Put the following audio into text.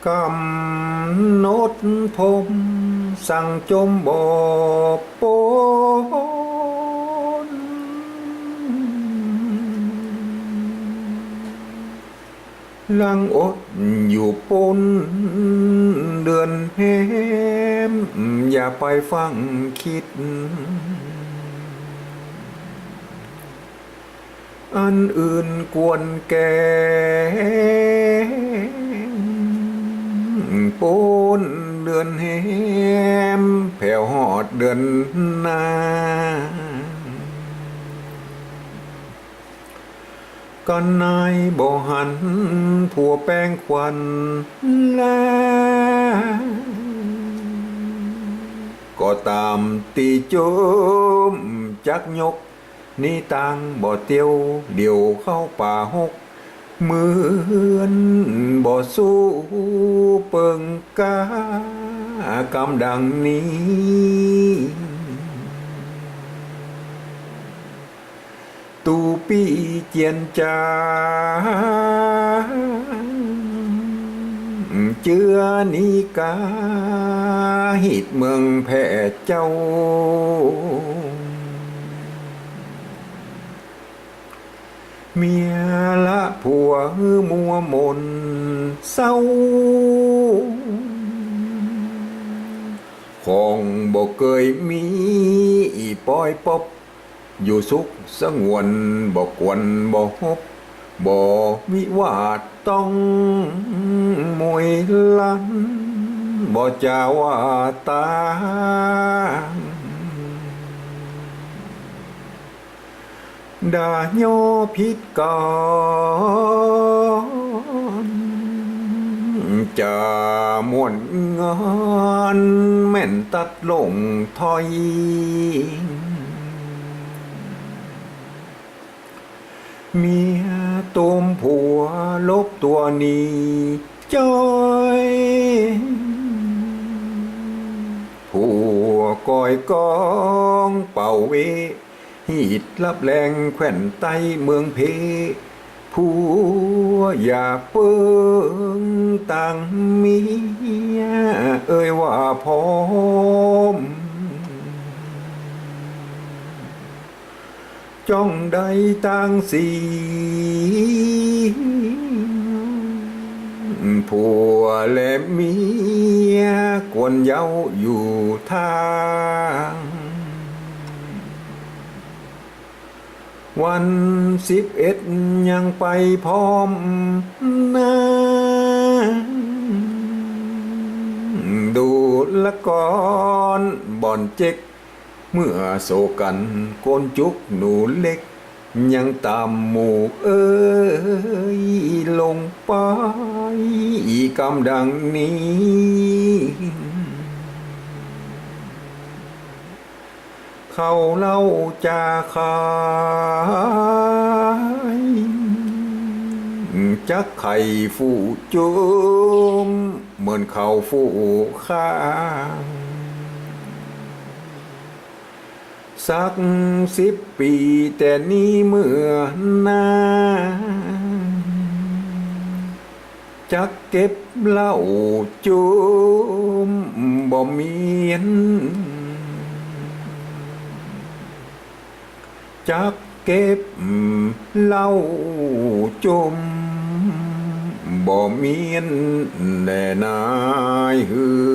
กำหนดผมสั่งจมบ่ปนลังอดอยู่ปนเดือนแหมอย่าไปฟังคิดอันอื่นกวนแก่ปนเดือนแหมแผ่วหอดเดือนหน้ากันนายบ่หันผัวแป้งควันแล้วก็ตามตีโจมจักยกนี่ตังบ่เตียวเดี่ยวเข้าป่าหกเหมือนบ่สู้เปิงกากำดังนี้ตูปีเจียนจาเจือนิกาหิตเมืองแผ่เจ้าเมียละผัวมัวมนเศร้าคงบ่เคยมีอีปอยปบอยู่สุขสงวนบ่กวนบ่ฮบบ่วิวาทต้องมวยลันบ่จาว่าตาดาโยพิษก่อนจะม่วนงอนแม่นตัดลงถอยเมียตุมผัวลบตัวนี้จอยผัวก้อยกองเป่าเวหีดรับแรงแขวนไตเมืองเพผัวอย่าเปิงต่างเมียเอ่ยว่าพร้อมจ้องใดต่างสีผัวและเมียกวนเย้าอยู่ทางวัน11ยังไปพร้อมหน้าดูละก่อนบ่อนเจ๊กเมื่อโศกันโกนจุกหนูเล็กยังตามหมู่เอ้ยลงไปกำดังนี้เขาเล่าจาขายจักไข่ฟูจุมเหมือนเขาฟูข้างสัก10 ปีแต่นี้เมื่อนาจักเก็บเหล้าจุมบ่เมียนจักเก็บเหล้าจุมบ่เมียนแน่นายฮือ